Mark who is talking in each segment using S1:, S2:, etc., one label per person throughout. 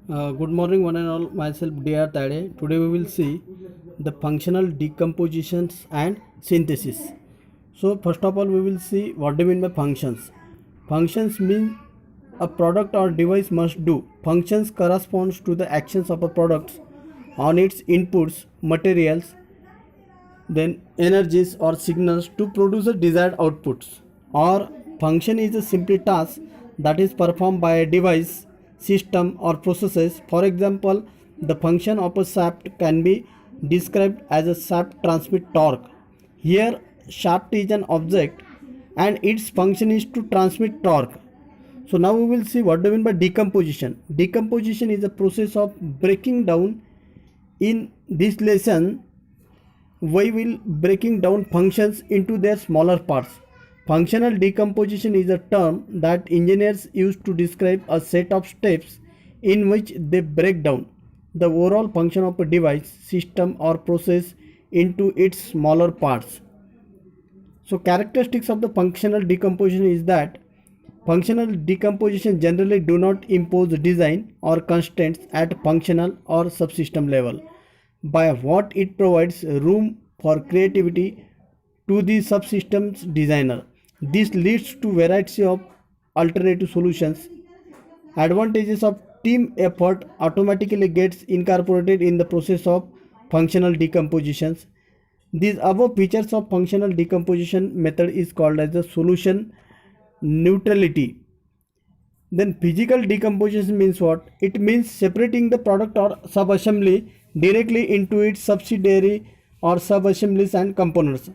S1: Good morning, one and all. Myself, D.R. Tade. Today we will see the functional decompositions and synthesis. So, first of all, we will see what do you mean by functions. Functions mean a product or device must do. Functions corresponds to the actions of a product on its inputs, materials, then energies or signals to produce the desired outputs. Or function is a simple task that is performed by a device, system or processes. For example, the function of a shaft can be described as a shaft transmit torque. Here shaft is an object and its function is to transmit torque. So now we will see what do we mean by decomposition. Decomposition is a process of breaking down. In this lesson we will breaking down functions into their smaller parts. Functional decomposition is a term that engineers use to describe a set of steps in which they break down the overall function of a device, system or process into its smaller parts. So characteristics of the functional decomposition is that functional decomposition generally do not impose design or constraints at functional or subsystem level. By what it provides room for creativity to the subsystems designer. This leads to variety of alternative solutions. Advantages of team effort automatically gets incorporated in the process of functional decompositions. These above features of functional decomposition method is called as the solution neutrality. Then physical decomposition means what? It means separating the product or subassembly directly into its subsidiary or subassemblies and components,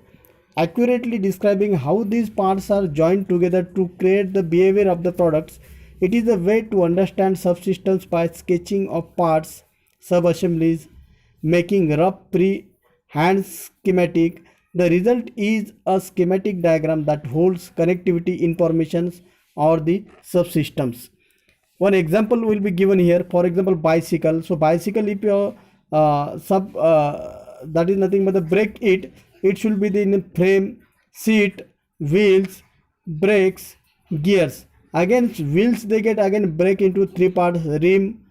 S1: accurately describing how these parts are joined together to create the behavior of the products. It is a way to understand subsystems by sketching of parts, subassemblies, making rough pre-hand schematic. The result is a schematic diagram that holds connectivity informations or the subsystems. One example will be given here. For example, bicycle. So bicycle, if you that is nothing but the brake, it should be the frame, seat, wheels, brakes, gears. Again wheels they get again break into three parts: rim,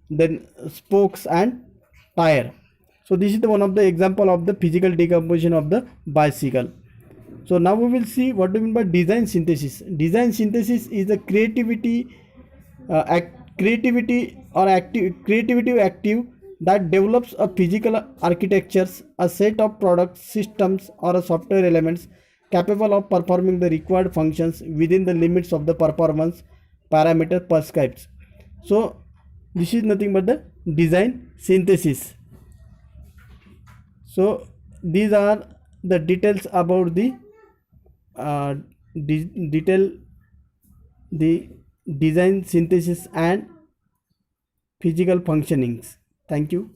S1: then spokes and tire. So this is the one of the example of the physical decomposition of the bicycle. So now we will see what do you mean by design synthesis. Design synthesis is a creativity active that develops a physical architectures, a set of products, systems or a software elements capable of performing the required functions within the limits of the performance parameter prescribed. So this is nothing but the design synthesis. So these are the details about the detail the design synthesis and physical functionings. Thank you.